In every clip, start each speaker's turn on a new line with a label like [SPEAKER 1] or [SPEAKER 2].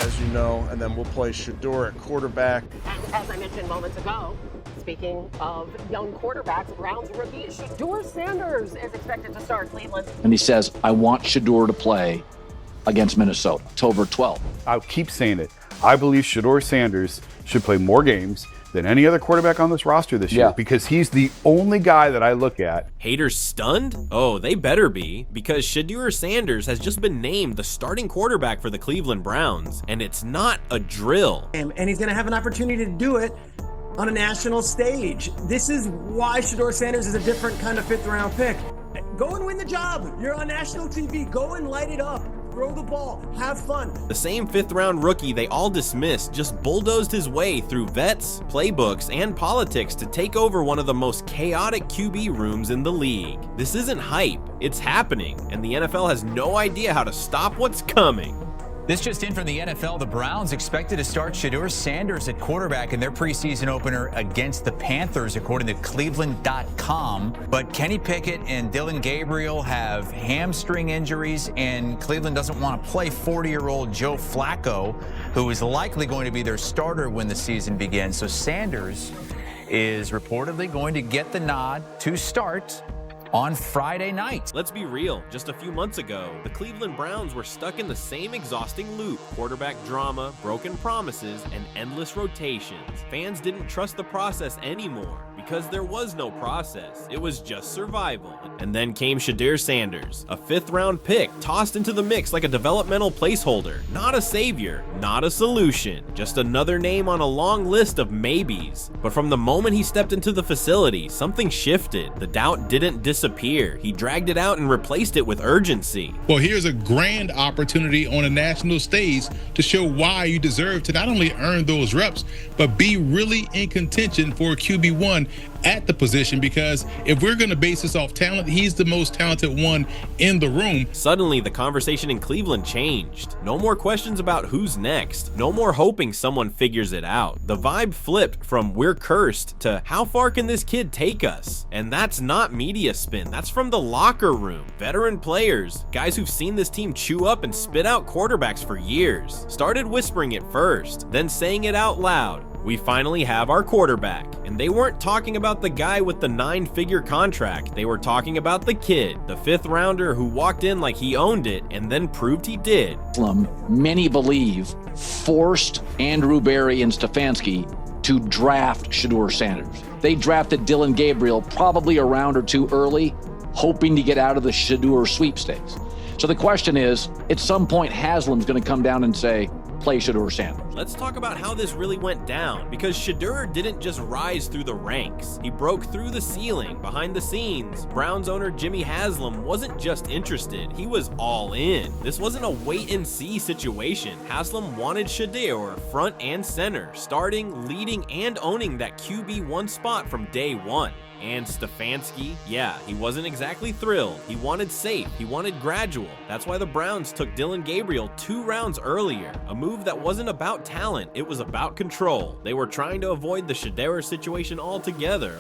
[SPEAKER 1] as you know, and then we'll play Shedeur at quarterback.
[SPEAKER 2] And as I mentioned moments ago, speaking of young quarterbacks, Browns rookie Asserteur Sanders is expected to start Cleveland.
[SPEAKER 3] And he says, I want Shedeur to play against Minnesota, October 12th.
[SPEAKER 4] I'll keep saying it. I believe Shedeur Sanders should play more games than any other quarterback on this roster this year, because he's the only guy that I look at.
[SPEAKER 5] Haters stunned? Oh, they better be, because Shedeur Sanders has just been named the starting quarterback for the Cleveland Browns, and it's not a drill.
[SPEAKER 6] And he's going to have an opportunity to do it on a national stage. This is why Shedeur Sanders is a different kind of fifth-round pick. Go and win the job. You're on national TV. Go and light it up. Throw the ball, have fun.
[SPEAKER 5] The same fifth-round rookie they all dismissed just bulldozed his way through vets, playbooks, and politics to take over one of the most chaotic QB rooms in the league. This isn't hype, it's happening, and the NFL has no idea how to stop what's coming.
[SPEAKER 7] This just in from the NFL. The Browns expected to start Shedeur Sanders at quarterback in their preseason opener against the Panthers, according to Cleveland.com. But Kenny Pickett and Dillon Gabriel have hamstring injuries, and Cleveland doesn't want to play 40-year-old Joe Flacco, who is likely going to be their starter when the season begins. So Sanders is reportedly going to get the nod to start on Friday night.
[SPEAKER 5] Let's be real, just a few months ago, the Cleveland Browns were stuck in the same exhausting loop: quarterback drama, broken promises, and endless rotations. Fans didn't trust the process anymore because there was no process. It was just survival. And then came Shedeur Sanders, a fifth-round pick tossed into the mix like a developmental placeholder. Not a savior, not a solution, just another name on a long list of maybes. But from the moment he stepped into the facility, something shifted. The doubt didn't disappear. He dragged it out and replaced it with urgency.
[SPEAKER 8] Well, here's a grand opportunity on a national stage to show why you deserve to not only earn those reps, but be really in contention for QB1 at the position, because if we're going to base this off talent, he's the most talented one in the room.
[SPEAKER 5] Suddenly, the conversation in Cleveland changed. No more questions about who's next. No more hoping someone figures it out. The vibe flipped from "we're cursed" to "how far can this kid take us?" And that's not media spin. That's from the locker room. Veteran players, guys who've seen this team chew up and spit out quarterbacks for years, started whispering it first, then saying it out loud. We finally have our quarterback. And they weren't talking about the guy with the 9-figure contract. They were talking about the kid, the fifth rounder who walked in like he owned it and then proved he did.
[SPEAKER 3] Many believe forced Andrew Berry and Stefanski to draft Shedeur Sanders. They drafted Dillon Gabriel probably a round or two early, hoping to get out of the Shedeur sweepstakes. So the question is, at some point Haslam's going to come down and say, play Shedeur Sanders.
[SPEAKER 5] Let's talk about how this really went down, because Shedeur didn't just rise through the ranks. He broke through the ceiling. Behind the scenes, Browns owner Jimmy Haslam wasn't just interested, he was all in. This wasn't a wait-and-see situation. Haslam wanted Shedeur front and center, starting, leading, and owning that QB1 spot from day one. And Stefanski, yeah, he wasn't exactly thrilled. He wanted safe, he wanted gradual. That's why the Browns took Dillon Gabriel 2 rounds earlier. A move that wasn't about talent, it was about control. They were trying to avoid the Shedeur situation altogether.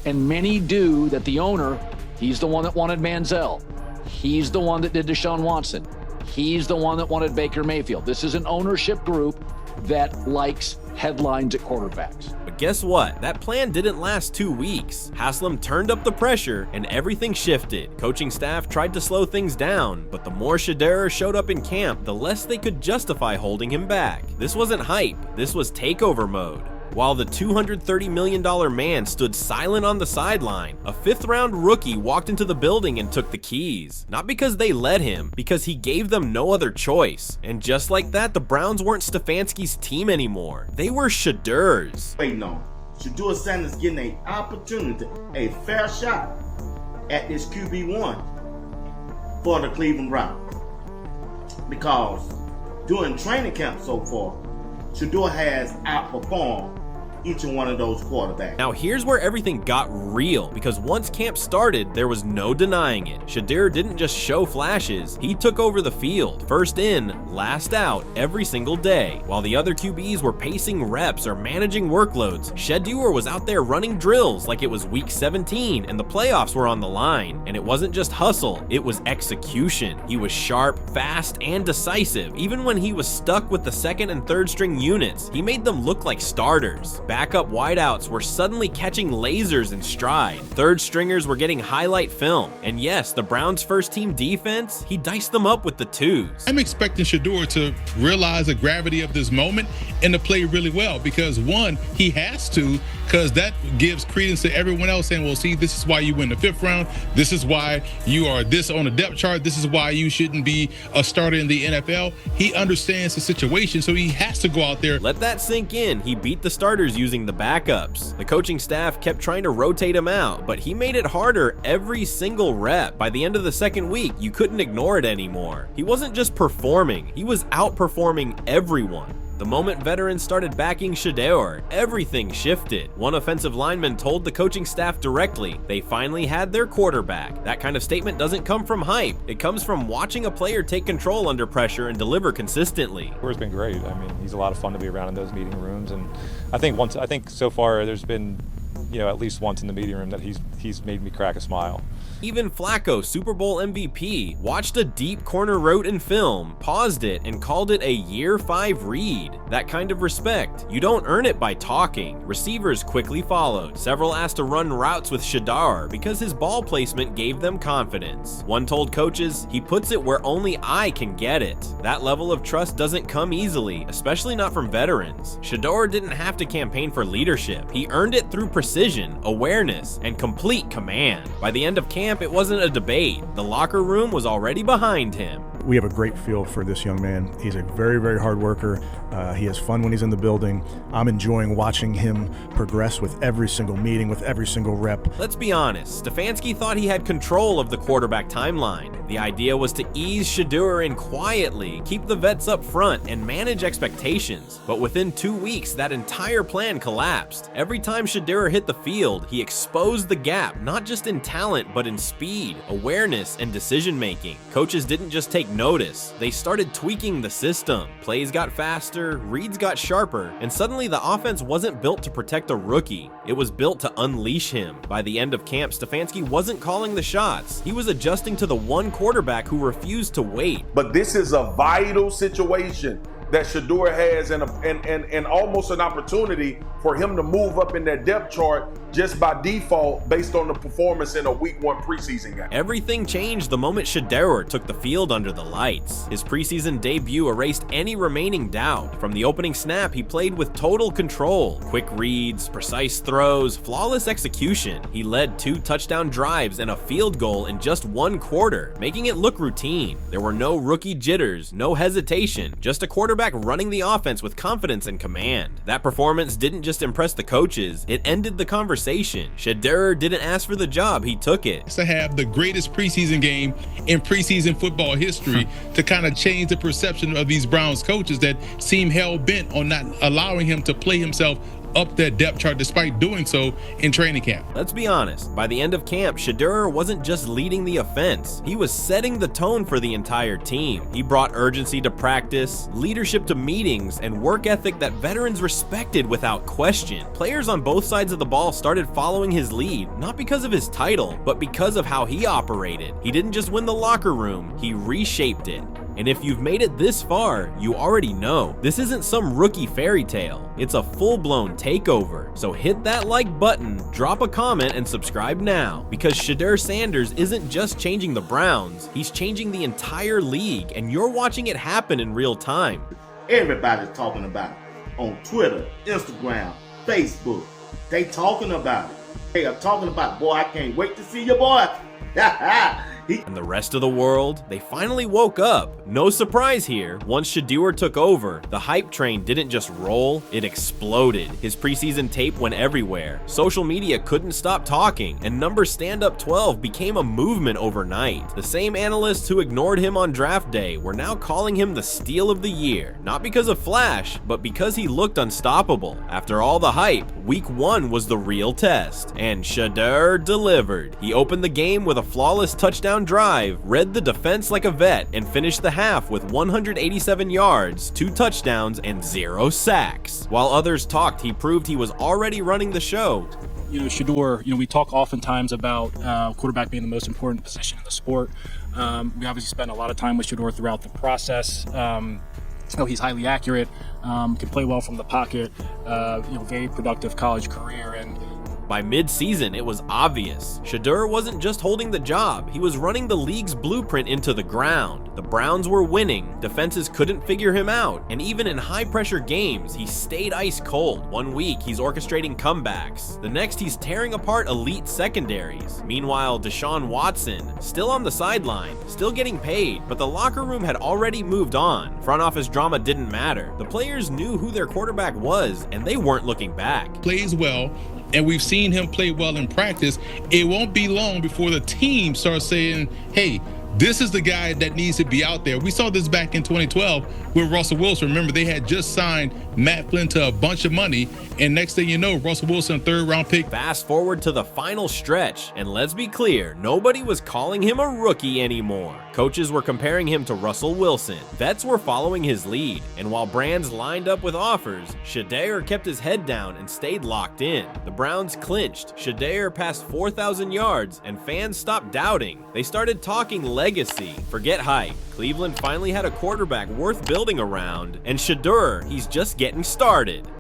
[SPEAKER 3] And many do that the owner, he's the one that wanted Manziel. He's the one that did Deshaun Watson. He's the one that wanted Baker Mayfield. This is an ownership group that likes headlines at quarterbacks.
[SPEAKER 5] But guess what? That plan didn't last 2 weeks. Haslam turned up the pressure and everything shifted. Coaching staff tried to slow things down, but the more Shedeur showed up in camp, the less they could justify holding him back. This wasn't hype, this was takeover mode. While the $230 million man stood silent on the sideline, a fifth-round rookie walked into the building and took the keys. Not because they let him, because he gave them no other choice. And just like that, the Browns weren't Stefanski's team anymore. They were Shedeur's.
[SPEAKER 9] Waiting on Shedeur Sanders getting an opportunity, a fair shot at this QB1 for the Cleveland Browns. Because during training camp so far, Shedeur has outperformed each and one of those quarterbacks.
[SPEAKER 5] Now here's where everything got real, because once camp started, there was no denying it. Shedeur didn't just show flashes, he took over the field, first in, last out, every single day. While the other QBs were pacing reps or managing workloads, Shedeur was out there running drills like it was week 17 and the playoffs were on the line. And it wasn't just hustle, it was execution. He was sharp, fast, and decisive. Even when he was stuck with the second and third string units, he made them look like starters. Backup wideouts were suddenly catching lasers in stride. Third stringers were getting highlight film. And yes, the Browns' first team defense, he diced them up with the twos.
[SPEAKER 8] I'm expecting Shedeur to realize the gravity of this moment and to play really well, because one, he has to, because that gives credence to everyone else saying, well, see, this is why you win the 5th round. This is why you are this on the depth chart. This is why you shouldn't be a starter in the NFL. He understands the situation, so he has to go out there.
[SPEAKER 5] Let that sink in. He beat the starters using the backups. The coaching staff kept trying to rotate him out, but he made it harder every single rep. By the end of the second week, you couldn't ignore it anymore. He wasn't just performing, he was outperforming everyone. The moment veterans started backing Shedeur, everything shifted. One offensive lineman told the coaching staff directly they finally had their quarterback. That kind of statement doesn't come from hype. It comes from watching a player take control under pressure and deliver consistently.
[SPEAKER 10] Shedeur's been great. I mean, he's a lot of fun to be around in those meeting rooms, and I think so far there's been, at least once in the meeting room that he's made me crack a smile.
[SPEAKER 5] Even Flacco, Super Bowl MVP, watched a deep corner route in film, paused it, and called it a year 5 read. That kind of respect, you don't earn it by talking. Receivers quickly followed. Several asked to run routes with Shedeur because his ball placement gave them confidence. One told coaches, he puts it where only I can get it. That level of trust doesn't come easily, especially not from veterans. Shedeur didn't have to campaign for leadership. He earned it through precision, awareness, and complete command. By the end of camp, it wasn't a debate. The locker room was already behind him.
[SPEAKER 11] We have a great feel for this young man. He's a very, very hard worker. He has fun when he's in the building. I'm enjoying watching him progress with every single meeting, with every single rep.
[SPEAKER 5] Let's be honest, Stefanski thought he had control of the quarterback timeline. The idea was to ease Shedeur in quietly, keep the vets up front, and manage expectations. But within 2 weeks, that entire plan collapsed. Every time Shedeur hit the field, he exposed the gap, not just in talent, but in speed, awareness, and decision-making. Coaches didn't just take notice. They started tweaking the system. Plays got faster, reads got sharper, and suddenly the offense wasn't built to protect a rookie. It was built to unleash him. By the end of camp, Stefanski wasn't calling the shots. He was adjusting to the one quarterback who refused to wait.
[SPEAKER 12] But this is a vital situation that Shedeur has, and almost an opportunity for him to move up in that depth chart just by default based on the performance in a week 1 preseason game.
[SPEAKER 5] Everything changed the moment Shedeur took the field under the lights. His preseason debut erased any remaining doubt. From the opening snap, he played with total control. Quick reads, precise throws, flawless execution. He led 2 touchdown drives and a field goal in just 1 quarter, making it look routine. There were no rookie jitters, no hesitation, just a quarterback running the offense with confidence and command. That performance didn't just impress the coaches, it ended the conversation. Shedeur didn't ask for the job, he took it.
[SPEAKER 8] To have the greatest preseason game in preseason football history to kind of change the perception of these Browns coaches that seem hell-bent on not allowing him to play himself up that depth chart despite doing so in training camp.
[SPEAKER 5] Let's be honest, by the end of camp, Shedeur wasn't just leading the offense, he was setting the tone for the entire team. He brought urgency to practice, leadership to meetings, and work ethic that veterans respected without question. Players on both sides of the ball started following his lead, not because of his title, but because of how he operated. He didn't just win the locker room, he reshaped it. And if you've made it this far, you already know, this isn't some rookie fairy tale. It's a full-blown takeover. So hit that like button, drop a comment, and subscribe now. Because Asserteur Sanders isn't just changing the Browns, he's changing the entire league, and you're watching it happen in real time.
[SPEAKER 9] Everybody's talking about it. On Twitter, Instagram, Facebook. They talking about it. They are talking about, boy, I can't wait to see your boy.
[SPEAKER 5] And the rest of the world, they finally woke up. No surprise here, once Shedeur took over, the hype train didn't just roll, it exploded. His preseason tape went everywhere. Social media couldn't stop talking, and number stand-up 12 became a movement overnight. The same analysts who ignored him on draft day were now calling him the steal of the year, not because of flash, but because he looked unstoppable. After all the hype, week 1 was the real test, and Shedeur delivered. He opened the game with a flawless touchdown drive, read the defense like a vet, and finished the half with 187 yards, 2 touchdowns, and 0 sacks. While others talked, he proved he was already running the show.
[SPEAKER 13] Shedeur, we talk oftentimes about quarterback being the most important position in the sport. We obviously spent a lot of time with Shedeur throughout the process. He's highly accurate, can play well from the pocket, very productive college career. And
[SPEAKER 5] by mid-season, it was obvious. Shedeur wasn't just holding the job, he was running the league's blueprint into the ground. The Browns were winning, defenses couldn't figure him out, and even in high-pressure games, he stayed ice cold. One week, he's orchestrating comebacks. The next, he's tearing apart elite secondaries. Meanwhile, Deshaun Watson, still on the sideline, still getting paid, but the locker room had already moved on. Front office drama didn't matter. The players knew who their quarterback was, and they weren't looking back.
[SPEAKER 8] Plays well, and we've seen him play well in practice. It won't be long before the team starts saying, hey, this is the guy that needs to be out there. We saw this back in 2012 with Russell Wilson. Remember, they had just signed Matt Flynn to a bunch of money, and next thing you know, Russell Wilson, 3rd-round pick.
[SPEAKER 5] Fast forward to the final stretch, and let's be clear, nobody was calling him a rookie anymore. Coaches were comparing him to Russell Wilson. Vets were following his lead, and while brands lined up with offers, Shedeur kept his head down and stayed locked in. The Browns clinched. Shedeur passed 4,000 yards, and fans stopped doubting. They started talking legacy. Forget hype. Cleveland finally had a quarterback worth building around, and Shedeur, he's just getting started.